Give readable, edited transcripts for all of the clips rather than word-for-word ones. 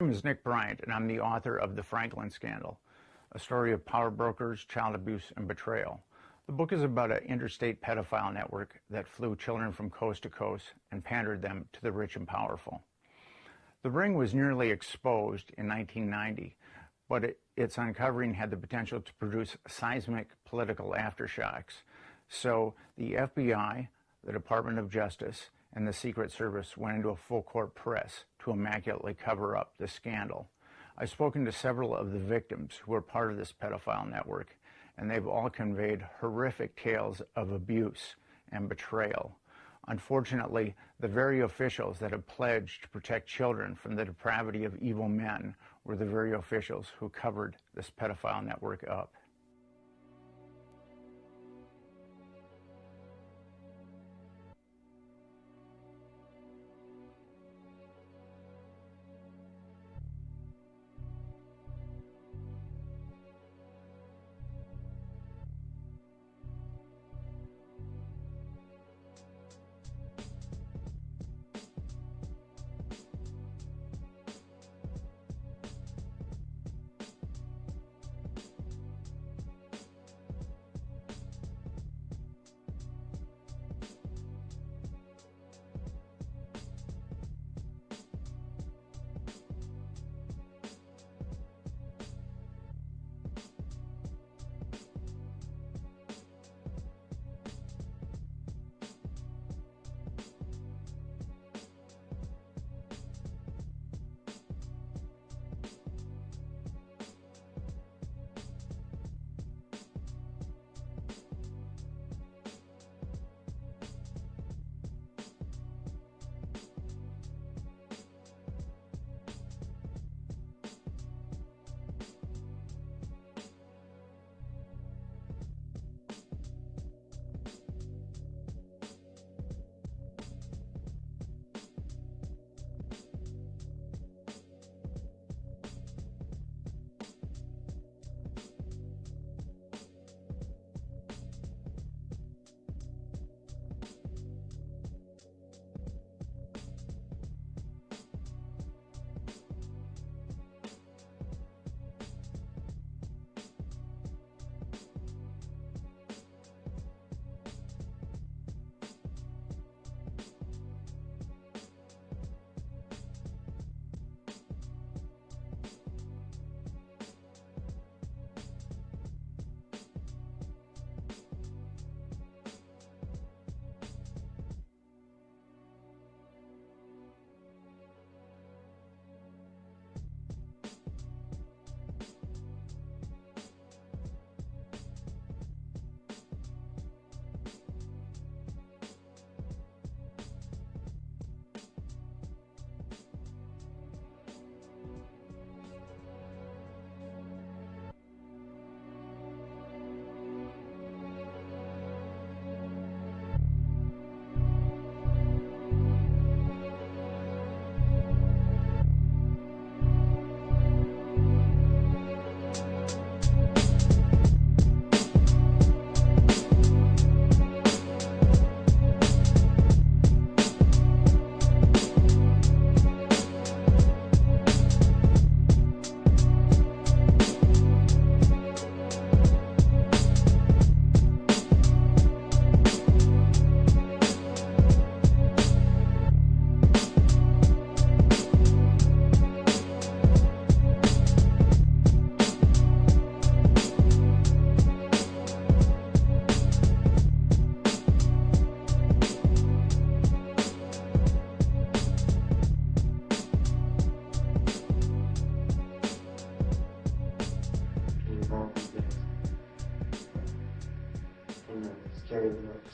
My name is Nick Bryant, and I'm the author of The Franklin Scandal, a story of power brokers, child abuse, and betrayal. The book is about an interstate pedophile network that flew children from coast to coast and pandered them to the rich and powerful. The ring was nearly exposed in 1990, but its uncovering had the potential to produce seismic political aftershocks. So the FBI, the Department of Justice, and the Secret Service went into a full-court press to immaculately cover up the scandal. I've spoken to several of the victims who were part of this pedophile network, and they've all conveyed horrific tales of abuse and betrayal. Unfortunately, the very officials that have pledged to protect children from the depravity of evil men were the very officials who covered this pedophile network up.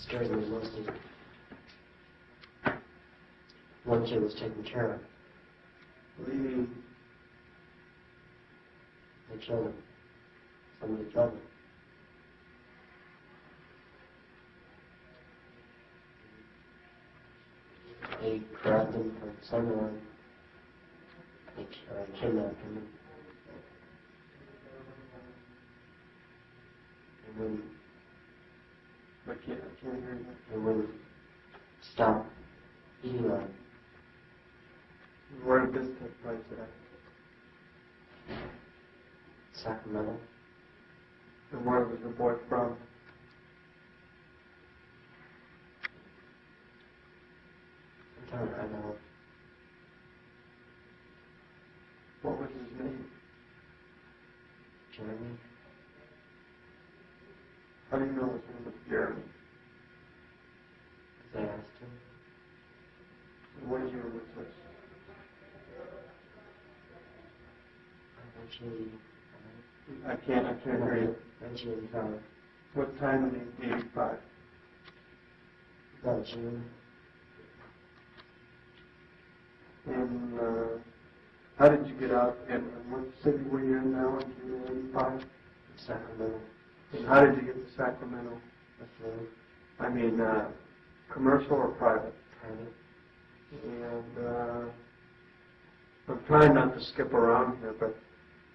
scares me most is one kid was taken care of. What do you mean? They killed him. Somebody killed him. They grabbed him from somewhere. They kidnapped him. And when I can't hear you. They wouldn't stop eating on him. Where did this take place at? Sacramento. And where was the boy from? Sometime I know. What was his name? Jeremy. How do you know his name was Jeremy? Because I asked him. And what year was this? 1985. I can't hear you. 1985. What time in 85? About June. And how did you get out? And what city were you in now in June 85? Sacramento. And how did you get to Sacramento? The flu. I mean, commercial or private? Private. And I'm trying not to skip around here, but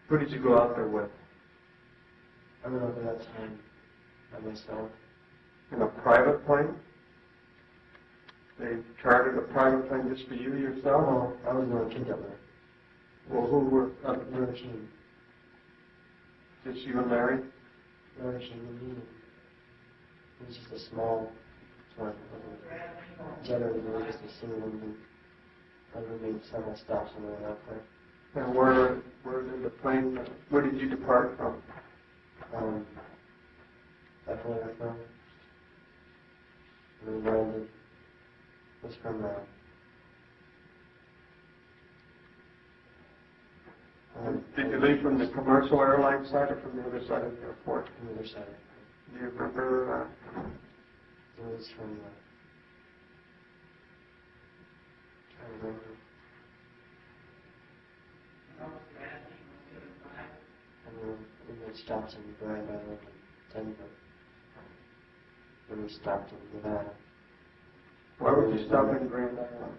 who did you go out there with? I went over that time by myself. In a private plane? They chartered a private plane just for you yourself? Well, I was the only kid that went. Well, who were? Another team. Just you and Larry? Another team with me. It was just a small one. Generally, we were just a single engine. We made several stops on the way out there. And where did the plane, where did you depart from? That's where I'm from. And we landed. It was from Did you leave from the commercial airline side or from the other side of the airport? from the other side. Do you remember? It was from I don't remember. And we made stops in Grand Island and Denver. Then we stopped in Nevada. Why would you stop in Grand Island?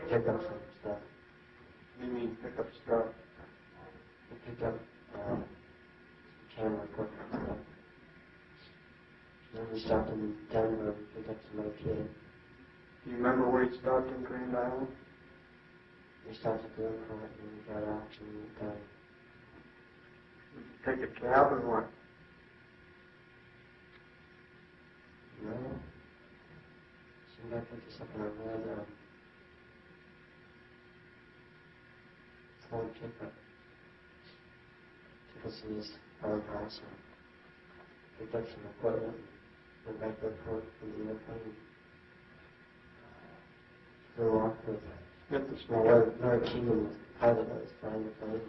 Pick up some stuff. You mean pick up stuff? We picked up camera equipment and stuff. Then we stopped in Denver and picked up some other kid. Do you remember where you stopped in Grand Island? We stopped at the airport and we got off and we went down. Did you take a cab or what? No. Some guy picked us up in our van. Ford pickup. Took us to this farmhouse and picked up some equipment and went back to the port from the airplane. Flew off with Get the well, small. another kingdom was the pilot that was flying the plane.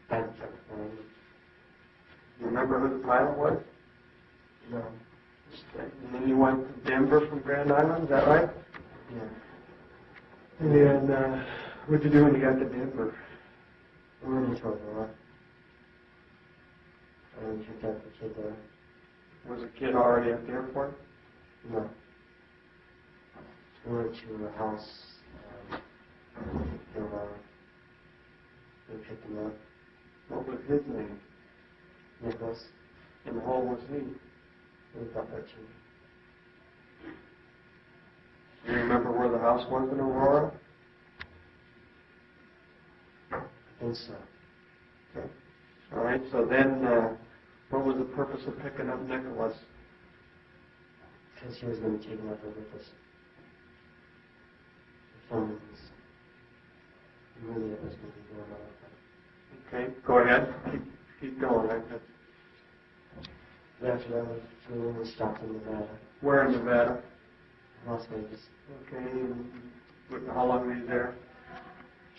Back kept flying. Do you remember who the pilot was? No. And then you went to Denver from Grand Island, is that right? Yeah. And what'd you do when you got to Denver? We went into Aurora. And we picked up the kid there. Was the kid already at the airport? No. We went to a house in Aurora. We picked him up. What was his name? Nicholas. And how old was he? He was about 13. Do you remember where the house was in Aurora? I think so. Okay. All right, so then what was the purpose of picking up Nicholas? Because he was going to be taken up there with us. Filming this movie that was going to be going on. Okay, go ahead. Keep going. And after that, we flew in and stopped in Nevada. Where in Nevada? Las Vegas. Okay, how long were you there?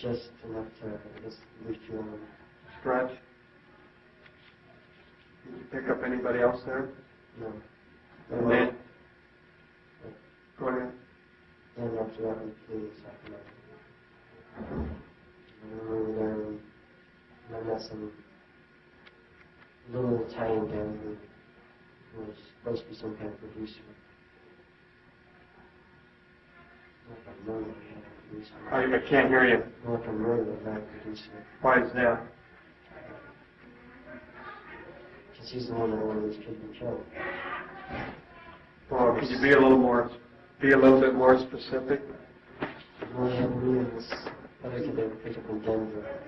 Just enough to, I guess, refuel and Stretch? Did you pick up anybody else there? no. And then? Go ahead. Then after that, we flew to Sacramento. And we were there, and I met some little Italian guy who was supposed to be some kind of producer. Like a murder kind of producer. I can't hear you. Like a murder kind of producer. Why is that? Because he's the one that ordered this kid to be killed. Well, could you be a little bit more specific? Well, he had me and this other kid they were picked up in Denver.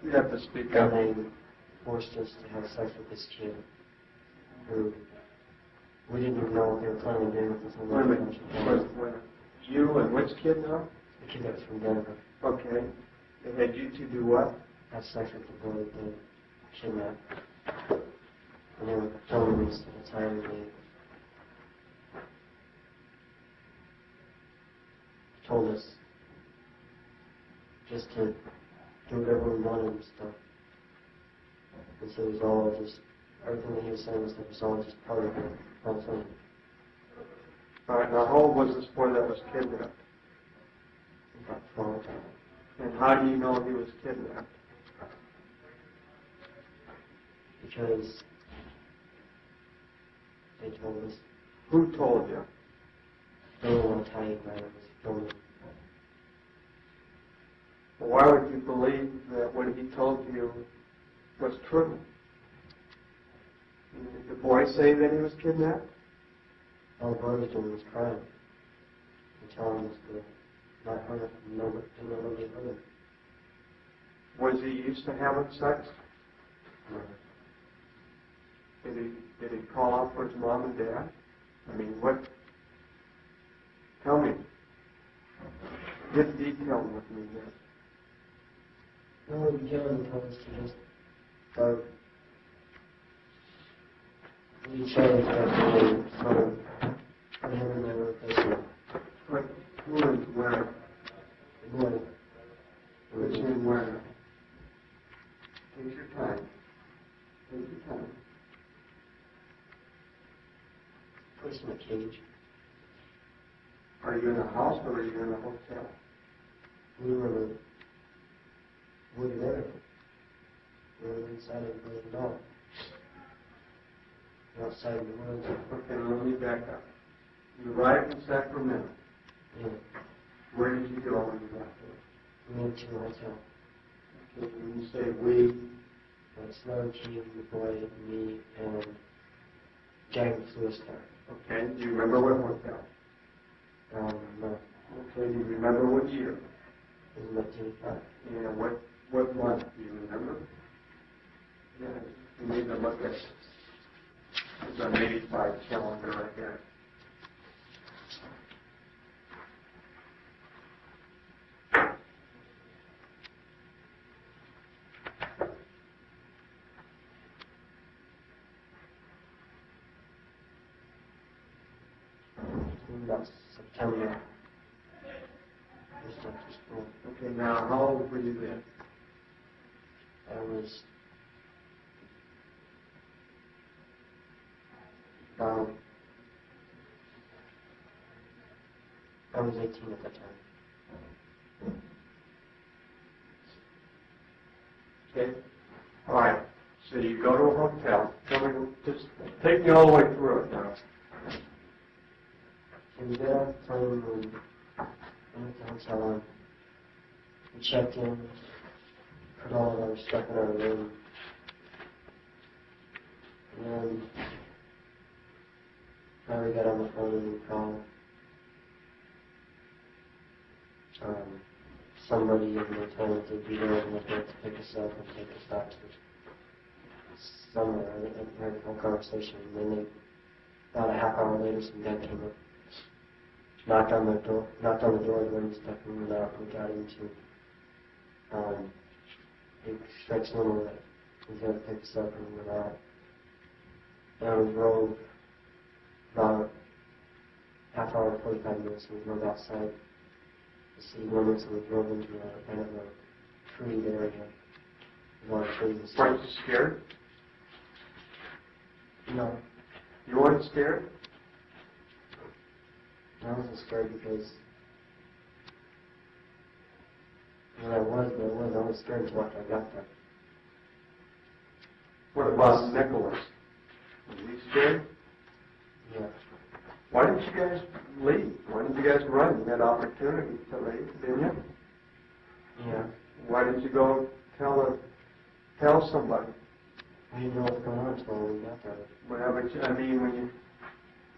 You have to speak up. And they forced us to have sex with this kid who we didn't even know what they were planning on doing with us. Wait a minute. You and which kid now? The kid that was from Denver. Okay. They had you two do what? Have sex with the boy that they kidnapped. And they were filming us at the time they told us just to do whatever we wanted and stuff. And so it was all just, everything that he was saying was that it was all just part of the whole thing. All right, now how old was this boy that was kidnapped? About 12. And how do you know he was kidnapped? Because they told us. Who told you? They didn't want to tell you about it. It was filming. Well, why would you believe that what he told you was true? Did the boy say that he was kidnapped? All the boy was doing was crying and telling us to not hurt him, nobody hurt him. Was he used to having sex? No. Did he call out for his mom and dad? I mean, what? Tell me. Get detailed with me then. No, the beginning told us to just start. We changed after so we haven't never replaced. But who is where? The boy. Which is where? Take your time. Take your time. Put us in a cage. Are you in a house or are you in a hotel? We were in a wooded area. We were inside of the dog. Outside of the woods. Okay, let me back up. You arrived in Sacramento. Yeah. Where did you go when you got there? We went to a hotel. Okay, when you say we, That's Loki, the boy, me, and Jack flew us there. okay, do you remember what hotel? No. Okay, do you remember what year? It was 1985. And what month? Do you remember? Yeah, you need to look at it's an 85 calendar right there. About September. Just after school. Okay, now how old were you then? I was I was 18 at that time. Okay. All right. So you go to a hotel. Tell me, just take me all the way through it now. So we got off the plane and we went to the hotel. We checked in, put all of our stuff in our room, and then finally got on the phone and we called somebody in the town to be there and to pick us up and take us back to somewhere. And we had a whole conversation, and then they, about a half hour later, some guy came up, knocked on the door, and stuff, and we went out and got into a stretch limo that was going to pick us up, and we went out. And we drove about half hour, 45 minutes, and we drove outside the city limits, and we drove into a kind of a treed area. A lot of trees and stuff. Weren't you scared? No. You weren't scared? I wasn't scared because I was scared until after I got there. What about Nicholas? Was he scared? Yeah. Why didn't you guys leave? Why didn't you guys run? You had opportunity to leave, didn't you? Yeah. Why didn't you go tell somebody? We didn't know what was going on until we got there. Well, but I mean, when you...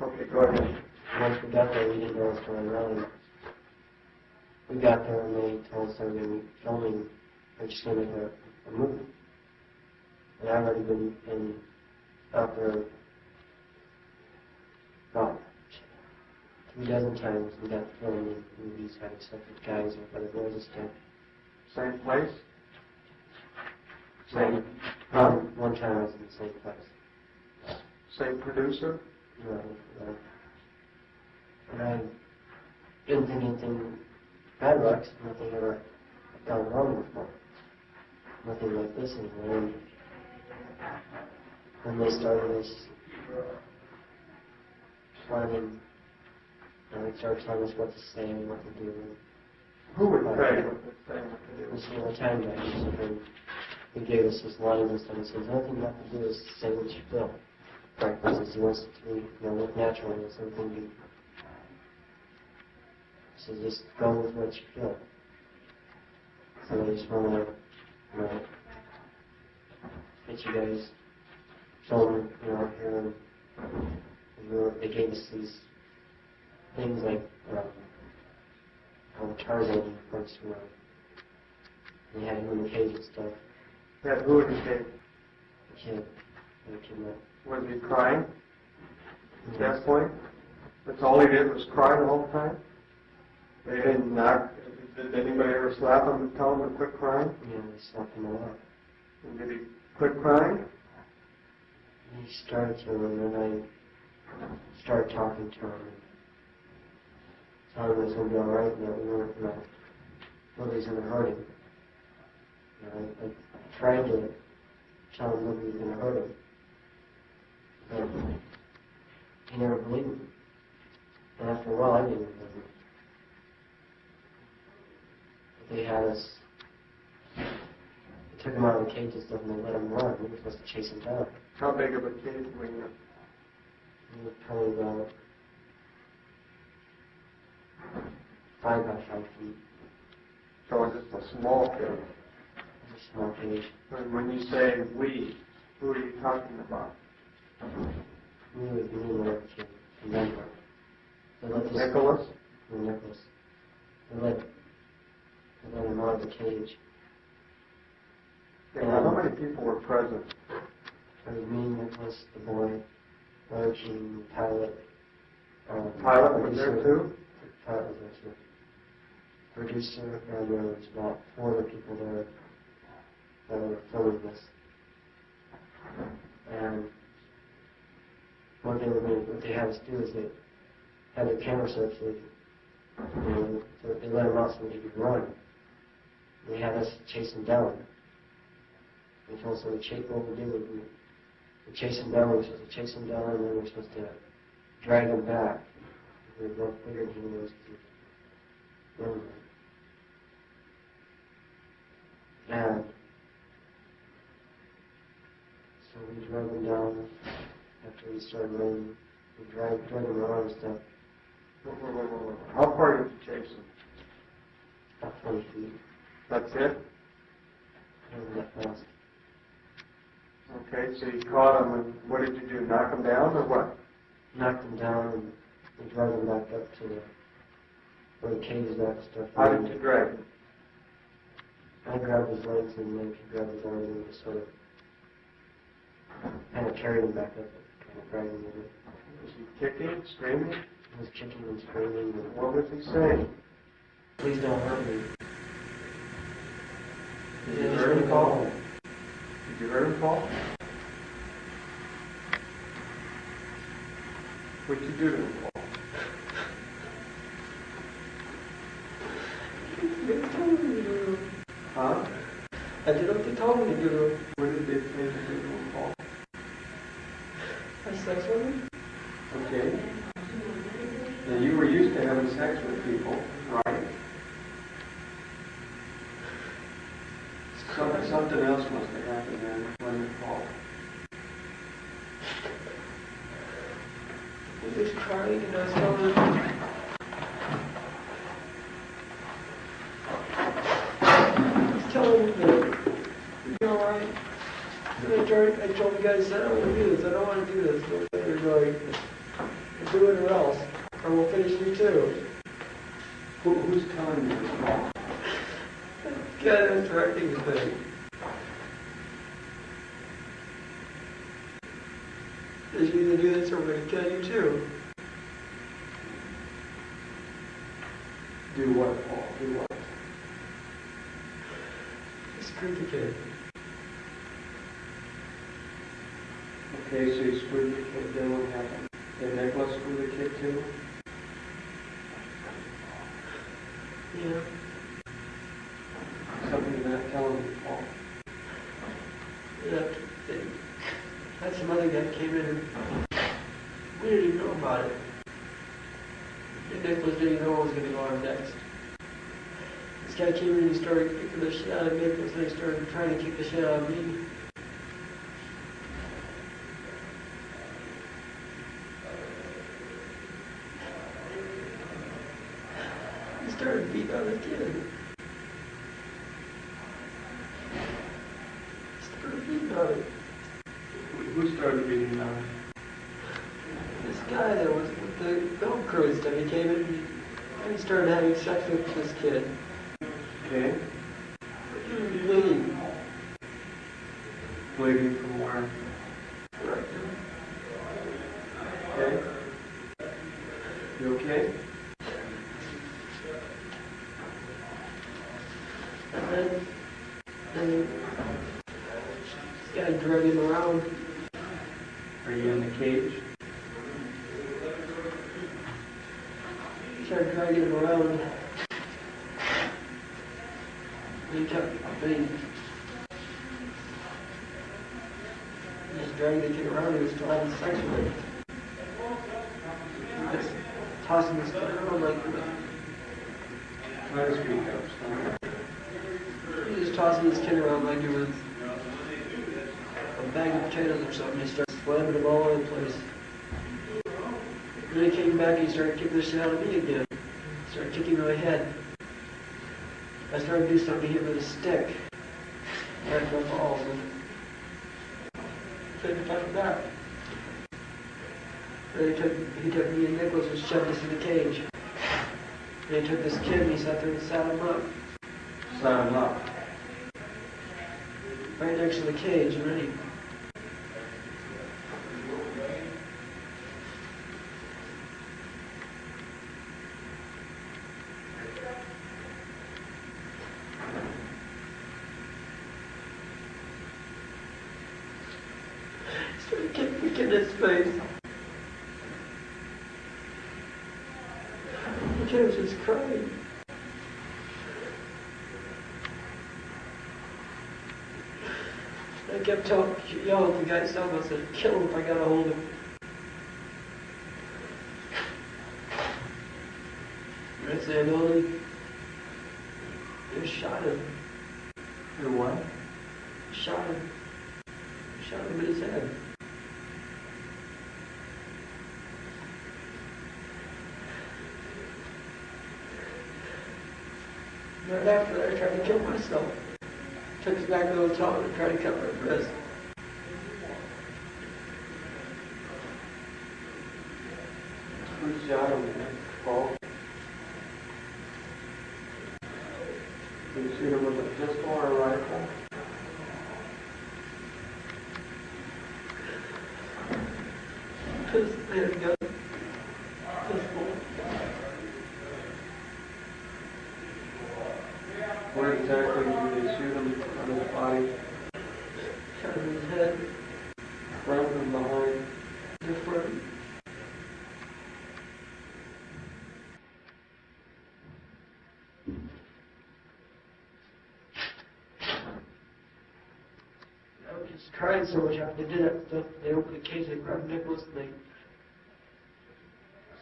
Okay, go ahead. Once we got there, we didn't know what was going on. we got there and they told us they were going to be filming, they're just going to make a movie. And I've already been out there about 3 dozen times. We got filming movies, having stuff with guys or other boys and stuff. Same place? Same. One time I was in the same place. Same producer? No. And I didn't think anything bad about it, nothing ever gone wrong before. Nothing like this anymore. And when they started this planning, they started telling us what to say and what to do. Who would pay what to say and what to do? This whole time and he gave us this line and stuff and says, the only thing you have to do is say what you feel. Right, because he wants it to be, look natural and something you. So just go with what you feel. So I just want to, get you guys filming, here. And they gave us these things like, how the Tarzan parts were. They had him in the cage and stuff. Yeah, who in the cage? The kid. Was he crying at that point? That's all he did was cry the whole time? They didn't knock. Did anybody ever slap him and tell him to quit crying? Yeah, they slapped him a lot. And did he quit crying? He started to, and then I started talking to him. And telling him it was going to be alright, and that we weren't, nobody's going to hurt him. I tried to tell him nobody was going to hurt him. But he never believed me. And after a while, I didn't believe him. But they had us, they took him out of the cage and stuff and they let him run. We were supposed to chase him down. How big of a cage were you? He was probably about 5 by 5 feet. So it's just a small cage. It's a small cage. And when you say we, who are you talking about? Me with me and another kid. Remember. Nicholas? Nicholas. They let him out of the cage. Yeah, how many people were present? It was me, Nicholas, the boy, Archie, the pilot. Pilot was there too? The pilot was there too. Producer, and there was about 4 other people there that were filming this. And what they had us do is they had their camera set up so they let him out so he could run. They had us chase him down. They told us what we did was we chase him down, we were supposed to chase him down, and then we were supposed to drag him back. We were both bigger than he was to run. And so we drug him down after we started running. We dragged him around and stuff. How far did you chase him? About 20 feet. That's it? Wasn't that fast. Okay, so you caught him, and what did you do? Knock him down, or what? Knocked him down and we drug him back up to where the cage is at and stuff. How did you drag him? I grabbed his legs and then he grabbed his arms and we just sort of kind of carried him back up, kind of dragging him in. Was he kicking, screaming? He was kicking and screaming. And, What was he saying? please don't hurt me. Did you hear him fall? Did you hear him fall? What'd you do to him fall? They told me to do. Huh? I did what they told me to do. What did they say to do to him fall? Have sex with him? Okay. Now you were used to having sex with people, right? Something else must have happened then when you fall. He was crying and I was telling him. Telling him that you're alright. And I told the guys, I don't want to do this, I don't want to do this. But they're like, do it or else, or we'll finish you too. Who's telling you this, Paul? The guy that's directing the thing. Because you either do this or we're going to kill you too. Do what, Paul? Do what? Screw the kid. Okay, so you screwed the kid, then what happened? Did Nicholas screw the kid too? Yeah. Something you're not telling me, Paul. Yeah. Had some other guy came in and we didn't even know about it. And Nicholas didn't even know what was going to go on next. This guy came in and started kicking the shit out of Nicholas and he started trying to kick the shit out of me. He started beating on the kid. Who started beating on him? This guy that was with the film crew and stuff, he came in and he started having sex with this kid. Okay. He was bleeding. Bleeding from where? Right. Okay. You okay? And then this guy dragged him around. Are you in the cage? He started dragging him around. And he kept just dragging the kid around. He was still having sex with him. He just tossing this kid around like. Let us speak up, son. He was tossing this kid around like it was a bag of potatoes or something. He started slamming him all over the place. And then he came back and he started kicking the shit out of me again. He started kicking my head. I started to do something to him with a stick. Right in the balls. And couldn't fight back. Then he took me and Nicholas and shoved us in the cage. And he took this kid and he sat there and sat him up. Sat him up. Right next to the cage, and then he started kicking the kid in his face. The kid was just crying. I kept yelling at the guy selling us, I said, kill him if I got a hold of him. And I said, only just shot him. You what? Shot him. Shot him in his head. Right after that, I tried to kill myself. Took us back to the hotel and tried to cut my wrist. Who shot him, Paul? Did you shoot him with a pistol or a rifle? Because they had a gun. Pistol. Where exactly did they shoot him on his body? Shot him in his head. Front and behind? In the front. I was just crying so much after they did that stuff. They opened the cage, they grabbed Nicholas, and they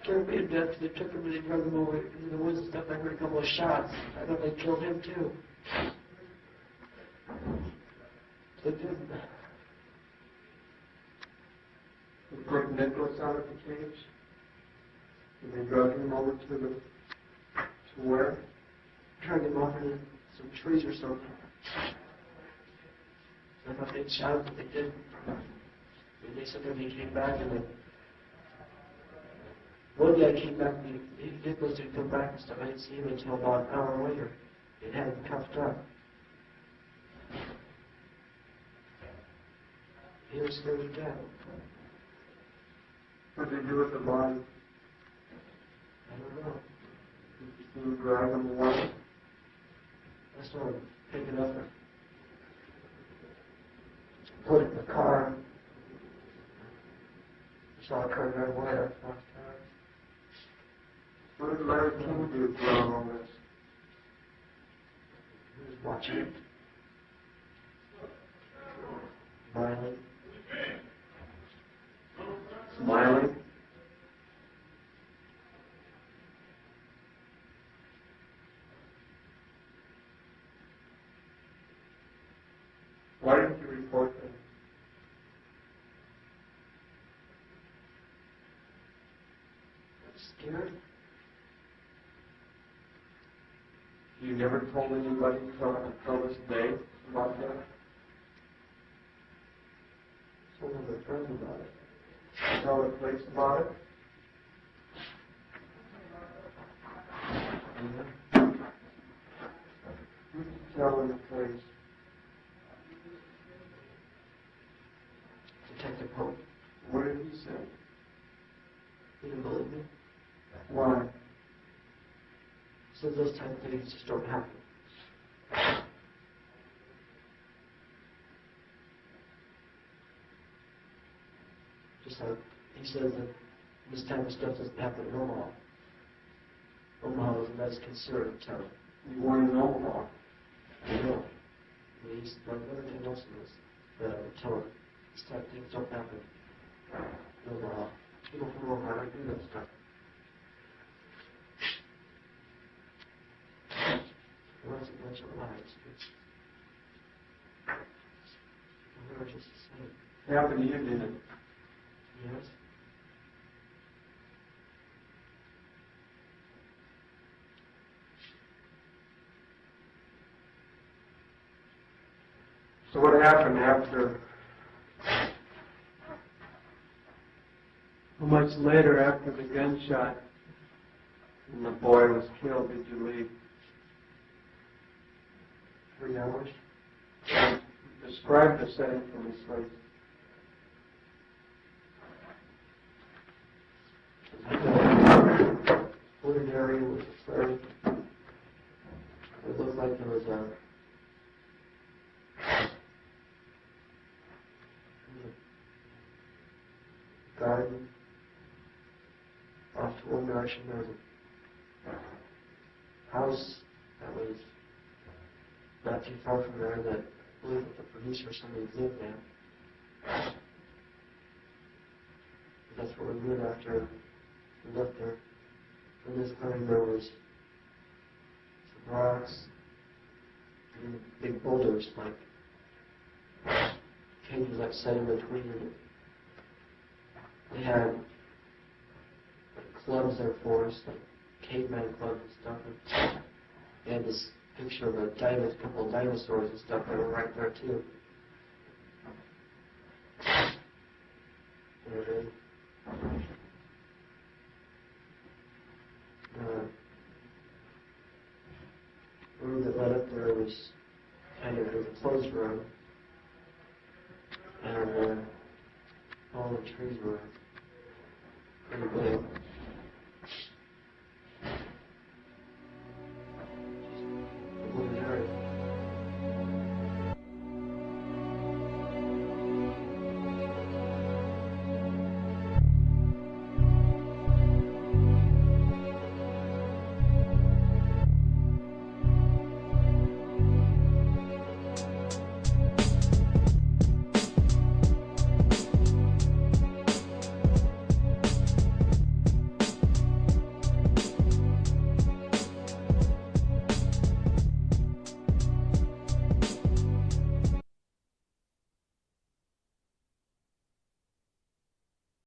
scared me to death. They took him and they drug him over into the woods and stuff. I heard a couple of shots. I thought they killed him too. They didn't. They put Nicholas out of the cage? And they drug him over to where? Dragged him off into some trees or something. I thought they'd shot him, but they didn't. And they said that he came back and One day I came back, and he did supposed to come back and stuff. I didn't see him until about an hour later. It had him cuffed up. He was scared to death. What did they do with the body? I don't know. Did you drag them away? I saw him pick it up and put it in the car. I saw a car right away. I thought, what did Larry King do throughout all this? he was watching it. Smiling. Smiling? Why didn't you report them? Scared? You never told anybody until this day about that? Told one of my friends about it. Tell the police about it? Who did you tell in the police? Detective Hope. What did he say? He didn't believe me. Why? So those type of things just don't happen. Just like he says that this type of stuff doesn't happen in Omaha. Omaha is a nice conservative town. You weren't in Omaha. I know. He's like everything else in this town. This type of things don't happen in Omaha. People from Omaha don't do that stuff. It wasn't much of lies. They were just the same. It happened to you, didn't it? Yes. So what happened after? How much later after the gunshot and the boy was killed did you leave? 3 hours. Describe the setting for me, please. Wooded area was very. It looked like there was a garden off to one direction. There was a house that was not too far from there that I believe that the producer or somebody lived there. That's where we lived after we left there. In this clearing there was some rocks and big boulders, like cages like set in between them. They had like clubs there for us, like caveman clubs and stuff. And they had this picture of a couple of dinosaurs and stuff that were right there too. The room that led up there was kind of a closed room, and all the trees were pretty big.